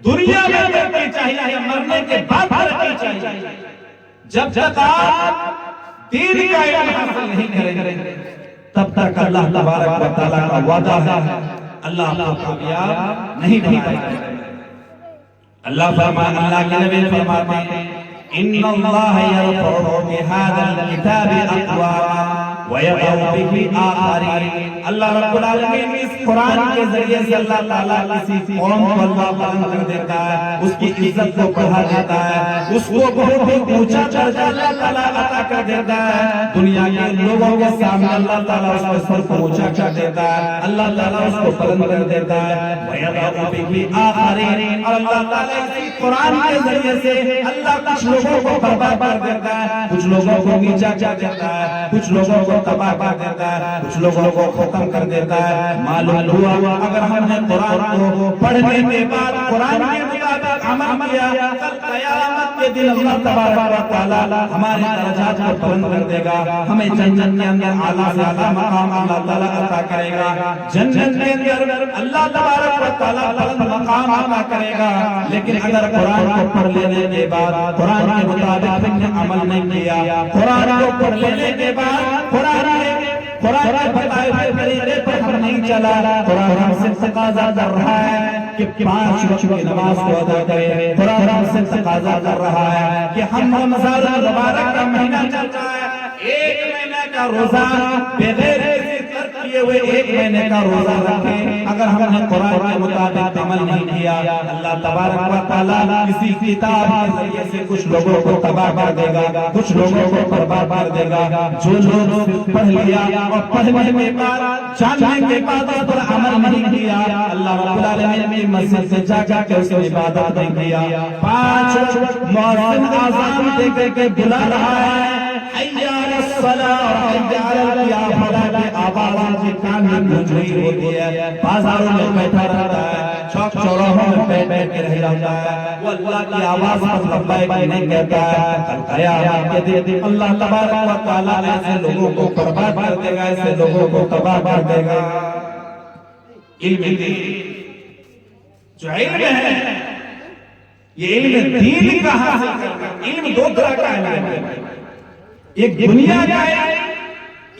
دنیا میں ترقی چاہیے، مرنے کے بعد ترقی چاہیے۔ جب تک آپ دین کا علم حاصل نہیں کریں گے تب تک اللہ تبارک و تعالیٰ کا وعدہ ہے اللہ آپ کو کامیاب نہیں بنائے گا۔ اللہ کے نبی فرماتے ہیں ان اللہ یرفع بہذا الکتاب اقواما وَيَضَعُ بِهِ آخَرِينَ۔ اللہ رب العالمین اس قرآن کے ذریعے سے اللہ تعالیٰ کسی قوم کو اللہ بلند کر دیتا ہے، اس کی عزت کو بڑھا دیتا ہے، اس کو بہت ہی اونچا درجہ اللہ تعالیٰ عطا کر دیتا ہے۔ دنیا کے لوگوں کے سامنے اللہ تعالیٰ اس کے سر کو اونچا کر دیتا ہے، اللہ تعالیٰ اس کو بلند کر دیتا ہے۔ وَيَضَعُ بِهِ آخَرِينَ، اور اللہ تعالیٰ اسی قرآن کے ذریعے سے اللہ کچھ لوگوں کو برباد کر دیتا ہے، کچھ لوگوں کو نیچا کر دیتا ہے، کچھ لوگوں کو تباہ کر دیتا ہے، کچھ لوگوں کو ختم کر دیتا ہے۔ معلوم ہوا اگر ہم نے قرآن کو پڑھنے کے بعد قرآن کے مطابق عمل کیا، کل قیامت کے دن اللہ تبارک و تعالی ہمارے درجات کو بلند کر دے گا، ہمیں جنت کے اندر اعلیٰ سے اعلیٰ مقام اللہ تعالی عطا کرے گا، جنت کے اندر اللہ تبارک و تعالی بلند مقام عطا کرے گا۔ لیکن اگر قرآن کو پڑھ لینے کے بعد قرآن کے مطابق ہم نے عمل نہیں کیا، قرآن کو پڑھ لینے کے بعد قرآن کے بتائے ہوئے طریقے پر ہم نہیں چلا، قرآن ہم سے تقاضا کر رہا ہے کہ 5 وقت کی نماز کو ادا کریں، قرآن ہم سے تقاضا کر رہا ہے کہ ہم رمضان المبارک کا مہینہ چل رہا ہے، 1 مہینے کا روزہ بغیر کسی ترک کیے ہوئے 1 مہینے کا روزہ رکھیں۔ اگر ہم نے قرآن کے مطابق عمل نہیں کیا، اللہ تبارک و تعالیٰ اسی کتاب کے ذریعے سے کچھ لوگوں کو تباہ کر دے گا، کچھ لوگوں کو برباد کر دے گا۔ جو لوگ پڑھ لیا اور پڑھنے کے بعد جاننے کے بعد اس پر عمل نہیں کیا، اللہ رب العالمین نے مسجد سے جا کے اس کی عبادت نہیں کیا۔ 5 مؤذن اذان دے کر کے بلا رہا ہے حی علی الصلاۃ اور حی علی الفلاح کی آواز کی کان میں گونج رہی ہوتی ہے، بازاروں میں بیٹھا رہتا ہے، چوک چوراہوں میں بیٹھ کے رہ جاتا ہے، وہ اللہ کی آواز پر لبیک نہیں کہتا ہے۔ کل قیامت کے دن اللہ تبارک و تعالیٰ ایسے لوگوں کو برباد کر دے گا، ایسے لوگوں کو تباہ کر دے گا۔ علم دین جو علم ہے یہ علم دین کا حاصل کرنا، علم 2 طرح کا ہے، ایک دنیا کا ہے،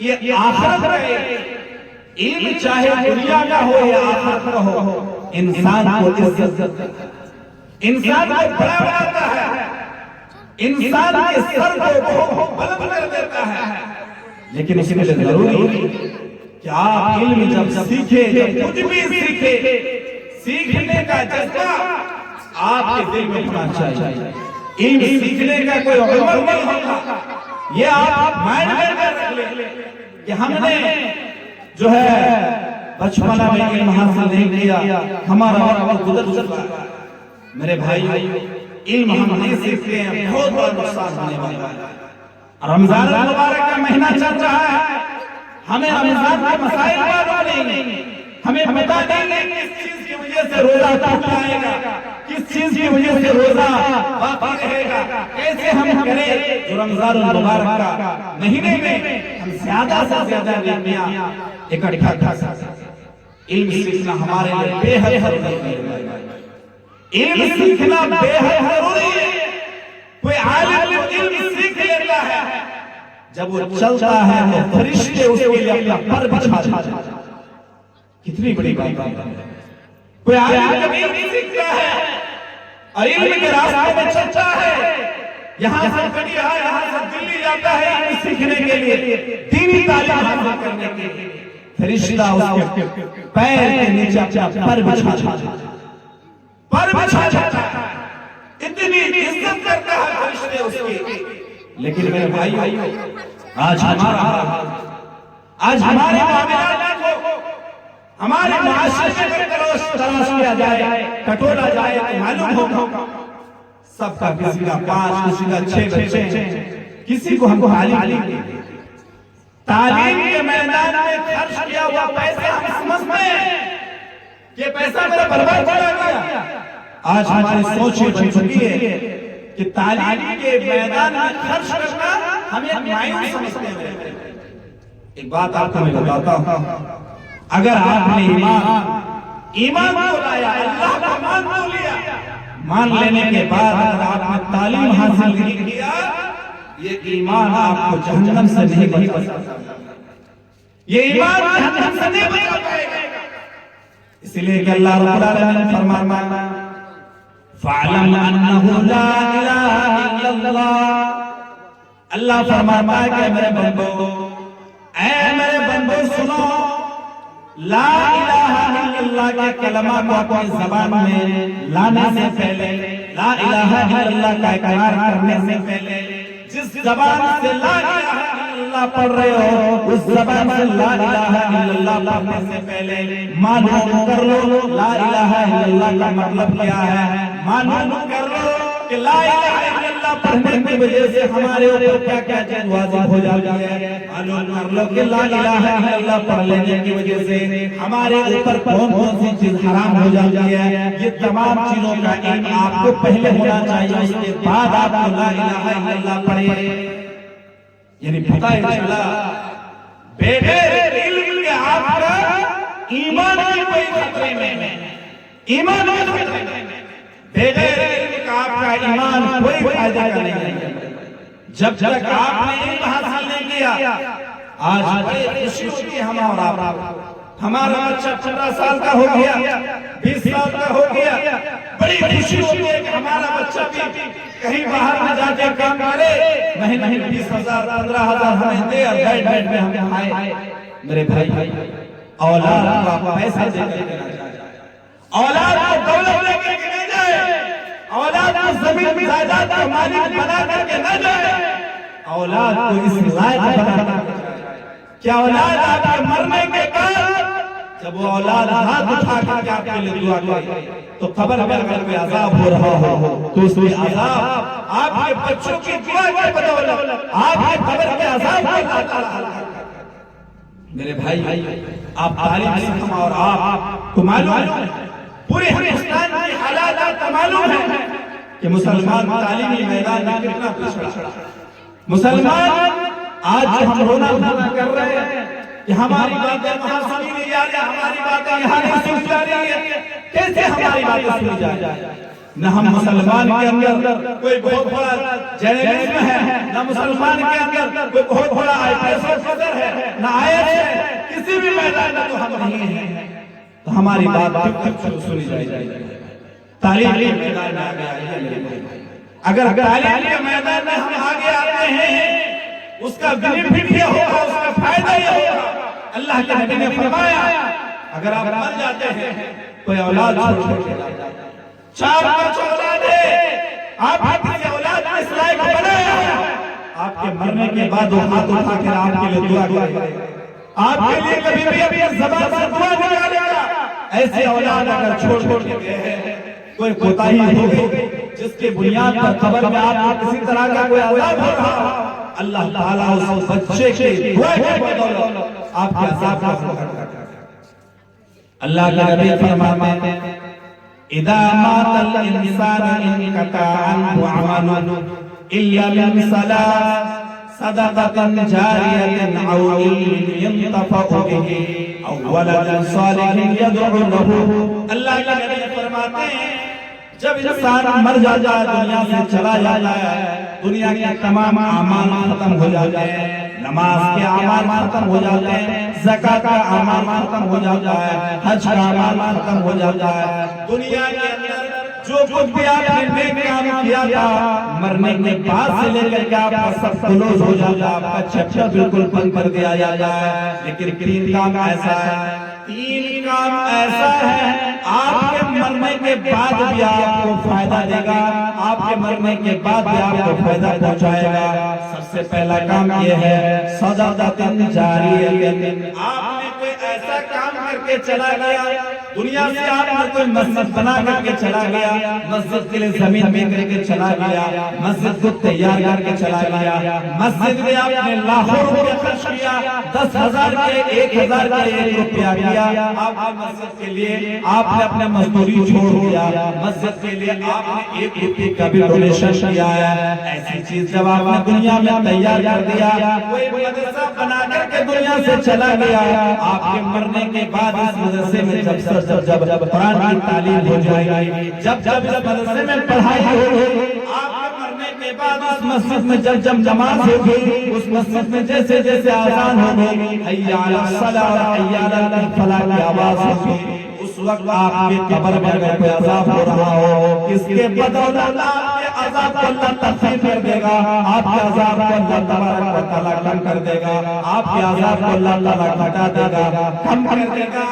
یہ آخرت کا ہے۔ علم چاہے دنیا کا ہو یا آخرت کا ہو، انسان کو عزت دیتا ہے، انسان کو بڑا بناتا ہے، انسان کے سر کو بلند کر دیتا ہے۔ لیکن اس کے لیے ضروری ہے کہ آپ علم جب سیکھیں، جب کچھ بھی سیکھیں، سیکھنے کا جذبہ آپ کے دل میں ہونا چاہیے۔ علم سیکھنے کا کوئی عمر نہیں ہوتا، یہ آپ مائنڈ میں رکھ لیں کہ ہم نے جو ہے بچپنا میں علم حاصل نہیں کیا، ہمارا وقت گزر چکا ہے۔ میرے بھائی علم ہم نہیں سیکھتے ہیں، بہت بڑا نقصان ہونے والا ہے۔ رمضان المبارک کا مہینہ چل رہا ہے، ہمیں رمضان کے مسائل معلوم نہیں، ہمیں پتہ نہیں ہے کس چیز کی وجہ سے روزہ ٹوٹ جائے گا، کس چیز کی وجہ سے روزہ باقی رہے گا، کیسے ہم کریں جو رمضان المبارک کا مہینے میں ہم زیادہ سے زیادہ نیکیاں اکٹھا کر سکیں۔ علم سیکھنا ہمارے لیے بے حد ضروری ہے، علم سیکھنا بے حد ضروری ہے۔ کوئی عالم علم سیکھ لیتا ہے، جب وہ چلتا ہے تو فرشتے اس کے لیے اپنا پر بچھا دیتے ہیں۔ کتنی بڑی بات ہے، کوئی عالم جب علم سیکھتا ہے اور علم کے راستے میں چلتا ہے، یہاں سے کٹیا ہے، یہاں سے دلی جاتا ہے علم سیکھنے کے لیے، دینی تعلیم حاصل کرنے کے لیے، فرشتہ اس کے پیر کے نیچے اپنا پر بچھا دیتا ہے، پر بچھا دیتا ہے، اتنی عزت کرتا ہے فرشتے اس کی۔ لیکن میرے بھائی آج ہمارا حال، آج ہمارے معاملات کو ہمارے معاشرے میں تلاش کیا جائے، کٹولا جائے تو معلوم ہوگا سب کا کسی کا 5 کسی کا 6 بچے، کسی کو ہم تعلیم کے میدان میں خرچ کیا ہوا پیسہ ہم سمجھتے ہیں کہ پیسہ میرا برباد چلا گیا۔ آج ہماری سوچ یہ بن چکی ہے کہ تعلیم کے میدان میں خرچ کرنا ہم ایک مائنڈ سمجھتے ہیں۔ ایک بات آپ کو میں بتاتا ہوں، اگر آپ نے ایمان کو لایا، اللہ کا مان کو لیا، مان لینے کے بعد اگر آپ نے تعلیم حاصل نہیں کیا، یہ ایمان آپ کو جہنم سے نہیں بچا سکتا، یہ ایمان جہنم سے نہیں بچا پائے گا۔ اس لیے کہ اللہ رب العالمین نے فرمایا فَعْلَمْ أَنَّهُ لَا إِلَهَ إِلَّا اللَّهُ، اللہ فرماتا ہے کہ میرے بندو، اے میرے بندو سنو، لا الہ الا اللہ کے کلمہ کو اپنی زبان میں لانے سے پہلے، لا الہ الا اللہ کا اقرار کرنے سے پہلے، جس زبان سے لا الہ الا اللہ پڑھ رہے ہو، اس زبان سے لا الہ الا اللہ پڑھنے سے پہلے معلوم کر لو لا الہ الا اللہ کا مطلب کیا ہے، معلوم کر لو کہ لا الہ الا اللہ پڑھنے کی وجہ سے ہمارے اوپر کیا کیا چیز واجب ہو جاتی ہے، معلوم کر لو کہ لا الہ الا اللہ پڑھ لینے کی وجہ سے ہمارے اوپر کون کون سی چیز حرام ہو جاتی ہے۔ یہ تمام چیزوں کا علم آپ کو پہلے ہونا چاہیے، اس کے بعد آپ کو لا الہ الا اللہ پڑھیں، یعنی پتہ چلا بغیر علم کے آپ کا ایمان کی کوئی خطرے میں ہے، ایمان کی خطرے میں، بغیر علم کا آپ کا ایمان کوئی فائدہ کا نہیں ہے۔ جب تک آپ نے علم حاصل نہیں کیا، آج بڑے خوشی ہوتی ہے ہمارا بچہ 15 سال کا ہو گیا، 20 سال کا ہو گیا، بڑی خوشی ہوتی ہے کہ ہمارا بچہ بھی کہیں باہر میں جا کے کام کرے، مہینے 20,000 15,000 ہمیں دے اور بیٹھ بیٹھ میں ہم کھائے۔ میرے بھائی، اولاد کو آپ پیسہ دے کر کے نہ جائے، اولاد کو دولت دے کر کے نہ جائے، اولاد کو زمین جائیداد کا مالک بنا کر کے نہ جائے، اولاد کو اس لائق بنا کر کے جائے۔ کیا اولاد آپ کے مرنے کے بعد جب وہ اولاد ہاتھ اٹھا کر کے آپ کے لیے دعا کرے تو قبر میں اگر کوئی عذاب ہو رہا ہو تو اس میں عذاب آپ کے بچوں کی دعا کے بدولت آپ کے قبر کے عذاب کو اللہ تعالیٰ حل کر دے۔ میرے بھائی، آپ تعلیم سیکھیں اور آپ کو معلوم ہے پورے ہندوستان کی حالات معلوم ہے کہ مسلمان تعلیمی میدان میں کتنا پچھڑا، مسلمان آج ہم رونا کر رہے ہیں کہ ہماری باتیں وہاں سنی نہیں جا رہی، ہماری باتیں یہاں نہیں سنی جا رہی ہے، کیسے ہماری باتیں سنی جا رہی ہے؟ نہ ہم مسلمان کے اندر کوئی بہت بڑا جرنلزم ہے، نہ مسلمان کے اندر کوئی بہت بڑا IPS افسر ہے، نہ IAS ہے، کسی بھی میدان میں تو ہم نہیں ہیں، تو ہماری بات سنی جائے گی۔ تعلیم کے میدان میں آگے آئیے میرے بھائی، اگر تعلیم کے میدان میں ہم آگے آتے ہیں اس کا بینیفٹ یہ ہوگا، اس کا فائدہ یہ ہوگا، اللہ کے نبی نے فرمایا اگر آپ مر جاتے ہیں کوئی اولاد چھوڑ کے جاتا ہے، 4-5 اولاد ہے، آپ کی اولاد اس لائق بنایا، آپ کے مرنے کے بعد وہ ہاتھ اٹھا کر آپ کے لیے دعا کرے، آپ کے لیے کبھی بھی اپنی زبان سے دعا نکالے گا۔ ایسی اولاد اگر چھوڑ کے گئے ہیں، کوئی کوتاہی ہو گئی جس کے بنیاد پر قبر میں آپ کو کسی طرح کا کوئی عذاب ہو رہا، اللہ تعالیٰ اس بچے کے دعا کی بدولت آپ کے عذاب کو ختم کر دے گا۔ اللہ کے نبی فرماتے ہیں اذا مات الانسان انقطع عنه عمل الا من صلاة صدقة جارية او علم ينتفع به او ولد صالح يدعو له۔ اللہ کے نبی فرماتے ہیں جب انسان مر جاتا ہے، دنیا سے چلا جاتا ہے، دنیا کے تمام اعمال ختم ہو جاتے ہیں، نماز کے اعمال ختم ہو جاتے ہیں، زکوٰۃ کا اعمال ختم ہو جاتا ہے، حج کا اعمال ختم ہو جاتا ہے، دنیا کے اندر جو کچھ بھی آپ نے نیک کام کیا تھا مرنے کے بعد سے لے کر کے آپ کا سب کلوز ہو جاتا ہے، آپ کا چپچا بالکل بند کر دیا جاتا ہے۔ لیکن 3 کام ایسا ہے، 3 کام ایسا ہے آپ کے مرنے کے بعد بھی آپ کو فائدہ دے گا، آپ کے مرنے کے بعد بھی آپ کو فائدہ پہنچائے گا۔ سب سے پہلا کام یہ ہے صدقۃ جاریہ، آپ نے کوئی ایسا کام کر کے چلا گیا، دنیا سے آپ نے کوئی مسجد بنا کر کے چلا گیا، مسجد کے لیے زمین میں کر کے چلا گیا، مسجد کو تیار کر کے چلا گیا، مسجد میں آپ نے لاکھوں روپے خرچ کیا، 10,000 کے 1,000 کے 1 روپیہ کیا، آپ نے مسجد کے لیے آپ نے اپنا مزدوری چھوڑ دیا، مسجد کے لیے آپ نے 1 روپے کا بھی ڈونیشن کیا ہے۔ ایسی چیز جب آپ نے دنیا میں تیار کر دیا، کوئی مدرسہ بنا کر کے دنیا سے چلا گیا، آپ کے مرنے کے بعد بعد اس مدرسے میں جب قرآن کی تعلیم ہو جائے گی، جب اس مدرسے میں پڑھائی ہوگی، آپ کے مرنے کے بعد اس مسجد میں جب نماز ہوگی، اس مسجد میں جیسے جیسے آذان ہوگی، حی علی الصلاۃ حی علی الفلاح کی آواز ہوگی، اس وقت آپ کے قبر میں اگر کوئی عذاب ہو رہا ہو، اس کے بدولت آپ کے عذاب کو اللہ تخفیف کر دے گا، آپ کے عذاب کو اللہ تبارک و تعالیٰ کم کر دے گا، آپ کے عذاب کو اللہ تعالیٰ گھٹا دے گا، کم کر دے گا۔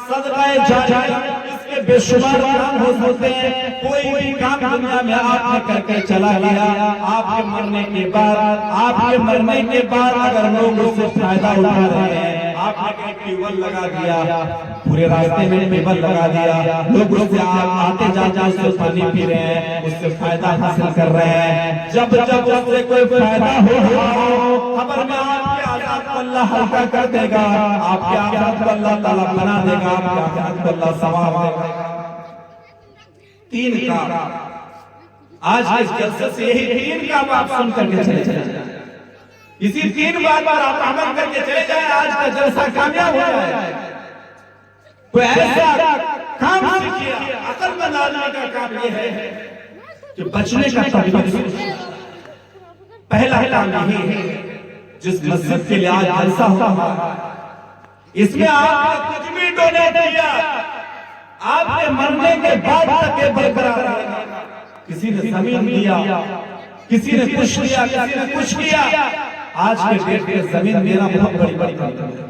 صدقہ جاریہ اس کے بے شمار کام ہو سکتے ہیں، کوئی بھی کام دنیا میں آپ نے کر کے چلا گیا، آپ کے مرنے کے بعد اگر لوگ اس سے فائدہ اٹھا رہے ہیں، آپ نے ٹیوبل لگا دیا، پورے راستے میں ٹیوبل لگا دیا، لوگ اس سے آتے جاتے اس سے پانی پی رہے ہیں، اس سے فائدہ حاصل کر رہے ہیں، جب اس سے کوئی فائدہ ہو رہا ہو، خبر میں آپ کے عذاب کو اللہ ہلکا کر دے گا، آپ کے عذاب کو اللہ تعالیٰ بنا دے گا، آپ کے عذاب کو اللہ ثواب دے گا۔ تین کام آج اس جلسے سے یہی تین کام آپ سن کر کے چلے جائیں، اسی تین بات پر آپ عمل کر کے چلے جائیں، آج کا جلسہ کامیاب ہو جائے۔ کوئی ایسا کام سیکھیے، عقل مند آدمی کا کام یہ ہے کہ بچنے کا تدبیر سیکھیے۔ پہلا کام یہی ہے، جس مسجد کے لیے آج جلسہ ہوا، اس میں آپ نے کچھ بھی ڈونیٹ کیا، آپ کے مرنے کے بعد تک یہ برقرار رہے گا۔ کسی نے زمین دیا، کسی نے کچھ کیا، کسی نے کچھ کیا، آج کے ڈیٹ میں زمین میرا بہت بڑی بات ہے۔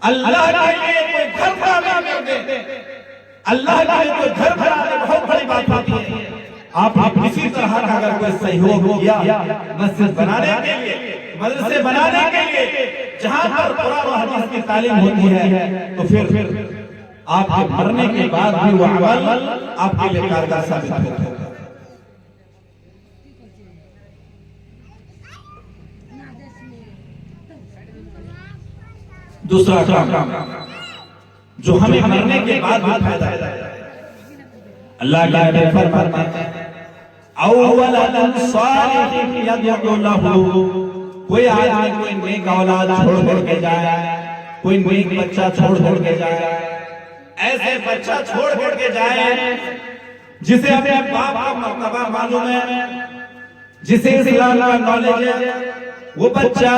اللہ کے لیے کوئی گھر بنا دے، اللہ کے لیے کوئی گھر بنا دے، بہت بڑی بات ہوتی ہے۔ آپ کسی طرح کا اگر کوئی سہیوگ کیا مسجد بنانے کے لیے، مدرسے بنانے کے لیے، جہاں پر قرآن و حدیث کی تعلیم ہوتی ہے، تو پھر آپ کے مرنے کے بعد بھی وہ عمل آپ کے لیے کارگر ثابت ہوگا۔ دوسرا کام جو ہمیں مرنے کے بعد بھی فائدہ ہے، اللہ کے نبی فرماتے ہیں اولاد صالح یدعو لہ، کوئی آدمی کوئی نیک اولاد چھوڑ کر کے جائے، کوئی نیک بچہ چھوڑ کر کے جائے، ایسے بچہ چھوڑ کر کے جائے جسے اپنے باپ کا مرتبہ معلوم ہے، جسے اسلام کا نالج ہے، وہ بچہ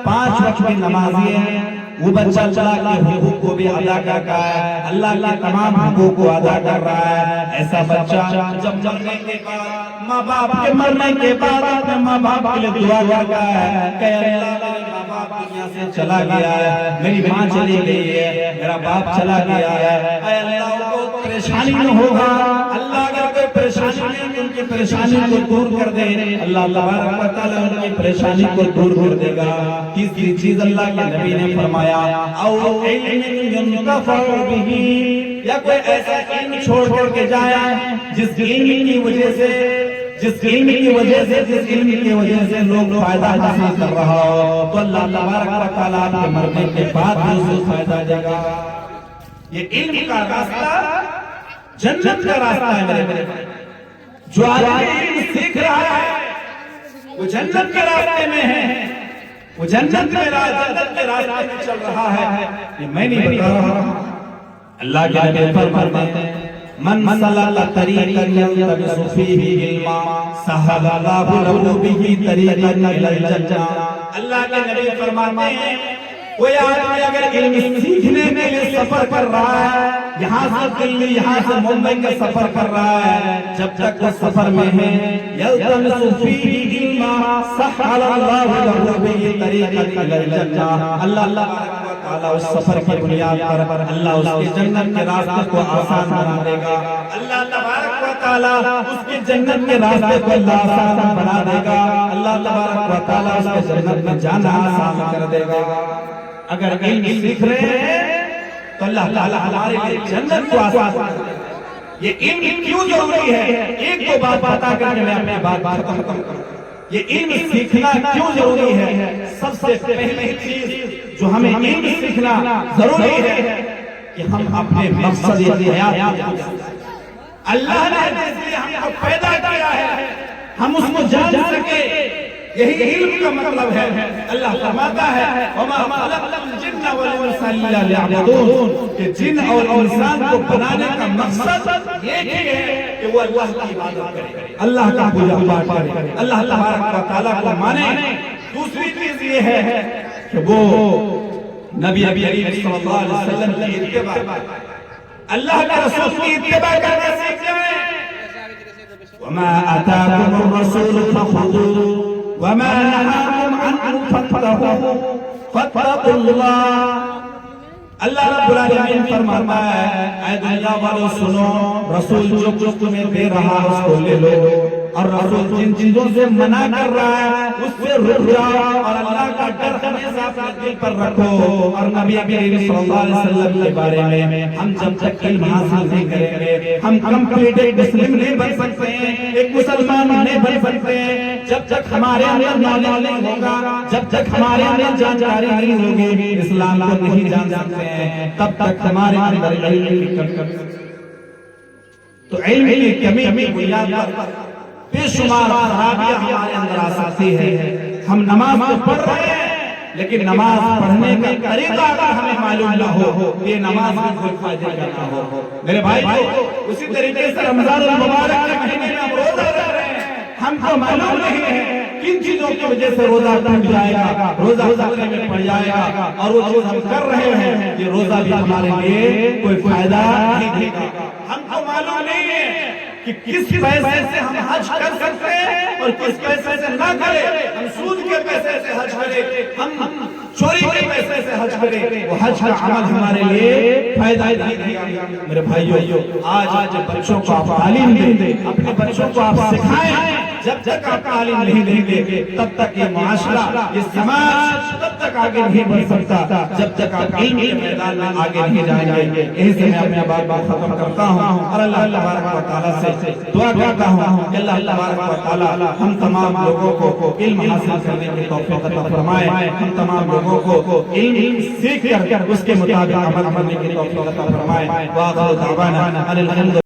5 وقت کی نمازی ہے، وہ بچہ اللہ کے حقوق کو بھی ادا کر رہا ہے، اللہ کے تمام حقوق کو ادا کر رہا ہے، ایسا بچہ جب مرنے کے بعد، ماں باپ کے مرنے کے بعد اپنے ماں باپ کے لیے دعا کرتا ہے کہ اللہ میرے ماں باپ دنیا سے چلا گیا ہے، میری ماں چلی گئی ہے، میرا باپ چلا گیا ہے، اے اللہ کو پریشانی نہ ہوگا، اللہ اگر کوئی پریشانی ہے ان کی پریشانی کو دور کر دے، اللہ تبارک و تعالیٰ ان کی پریشانی کو دور کر دے گا۔ تیسری چیز اللہ کے نبی نے فرمایا او علم ينتفع به، یا کوئی ایسا علم چھوڑ کر کے جائے جس علم کی وجہ سے لوگ فائدہ حاصل کر رہا ہو، تو اللہ تبارک و تعالیٰ آپ کے مرنے کے بعد بھی اسے فائدہ دے گا۔ یہ علم کا راستہ جنت کا راستہ ہے میرے بھائی، جو آدمی علم سیکھ رہا ہے وہ جنت کے راستے میں ہے، وہ جنت کے راستے میں چل رہا ہے، یہ میں نہیں بتا رہا ہوں۔ اللہ کے نبی فرماتے ہیں من سلک طریقا یلتمس فیہ علما سہل اللہ لہ بہ طریقا الی الجنہ۔ اللہ کے نبی فرماتے ہیں کوئی آدمی اگر علم سیکھنے کے لیے سفر کر رہا ہے، یہاں سے دلی، یہاں سے ممبئی کا سفر کر رہا ہے، جب تک وہ سفر میں ہے، یلتمس فیہ علما سہل اللہ لہ بہ طریقا الی الجنہ، اللہ تعالیٰ اس سفر کی بنیاد پر اللہ اس کے جنت کے راستے کو آسان بنا دے گا، اللہ تبارک و تعالیٰ اس کے جنت کے راستے کو اللہ آسان بنا دے گا، اللہ تبارک و تعالیٰ اس کے جنت میں جانا آسان کر دے گا۔ اگر علم سیکھ رہے ہیں تو اللہ تعالیٰ ہمارے لیے جنت کو آسان کر دے گا۔ یہ علم کیوں ضروری ہے، ایک دو بات بتا کر کے میں اپنی بات ختم کروں۔ یہ علم سیکھنا کیوں ضروری ہے؟ سب سے پہلی چیز جو ہمیں علم سیکھنا ضروری ہے کہ ہم اپنے مقصد حیات کو جانیں۔ اللہ نے جس لیے ہم کو پیدا کیا ہے ہم اس کو جان سکے، یہی علم کا مطلب ہے۔ اللہ فرماتا ہے وَمَا خَلَقْتُ الْجِنَّ الجن والانس الا ليعبدون کہ جن اور انسان کو بنانے کا مقصد ایک ہی ہے کہ وہ اللہ کی عبادت کرے، اللہ کا پوجا پاٹ کرے، اللہ تبارک و تعالیٰ کو مانے۔ دوسری چیز یہ ہے کہ وہ نبی کریم صلی اللہ علیہ وسلم کی اتباع، اللہ کے رسول کی اتباع کرنا سیکھ جائیں۔ وما آتاكم الرسول فخذوه وما نهاكم عنه فانتهوا فاتقوا الله۔ اللہ رب العالمین فرماتا ہے اے دنیا والو سنو، رسول جو کچھ تمہیں دے رہا ہے اس کو لے لو، اور رسول جن چیزوں سے منع کر رہا ہے اس سے رک جاؤ، اور اللہ کا ڈر ہمیشہ اپنے دل پر رکھو۔ اور نبی کریم صلی اللہ علیہ وسلم کے بارے میں ہم جب تک علم حاصل نہیں کریں گے ہم کمپلیٹ ایک مسلم نہیں بن سکتے ہیں، ایک مسلمان نہیں بن سکتے ہیں۔ جب تک ہمارے اندر نالج نہیں ہوگا، جب تک ہمارے اندر جانکاری نہیں ہوگی، اسلام کو نہیں جان سکتے ہیں، تب تک ہمارے اندر علم کی کمی۔ تو علم کی کمی کی بنیاد پر بے شمار خرابیاں ہمارے اندر آ سکتی ہے۔ ہم نماز تو پڑھ رہے ہیں لیکن نماز پڑھنے کا طریقہ اگر ہمیں معلوم نہ ہو، یہ نماز میں کوئی فائدہ نہ ہو۔ میرے بھائی اسی طریقے سے رمضان المبارک کے مہینے میں ہم روزہ رکھ رہے ہیں، ہم کو معلوم نہیں ہے کن چیزوں کی وجہ سے روزہ ٹوٹ جائے گا، روزہ خطرے میں پڑ جائے گا، اور وہ چیز ہم کر رہے ہیں، یہ روزہ بھی ہمارے لیے کوئی فائدہ نہیں دے گا۔ ہم کو معلوم نہیں ہے کہ کس پیسے سے ہم حج کر سکتے ہیں اور کس پیسے سے نہ کریں، ہم سود کے پیسے سے حج کریں، ہم چوری کے پیسے سے حج کریں، وہ حج کا عمل ہمارے لیے فائدہ نہیں دے گا۔ میرے بھائیو، آج بچوں کو آپ تعلیم دیں، اپنے بچوں کو آپ سکھائیں۔ جب تک آپ تعلیم نہیں دیں گے تب تک یہ معاشرہ، یہ سماج تب تک آگے نہیں بڑھ سکتا، جب تک آپ علم کے میدان میں آگے نہیں جائیں گے۔ یہی سے میں اپنی بات ختم کرتا ہوں اور اللہ تبارک و تعالیٰ سے دعا کرتا ہوں کہ اللہ تبارک و تعالیٰ ہم تمام لوگوں کو علم حاصل کرنے کی توفیق عطا فرمائے، ہم تمام لوگوں کو علم سیکھ کر اس کے مطابق عمل کرنے کی توفیق عطا فرمائے۔ وآخر دعوانا ان الحمد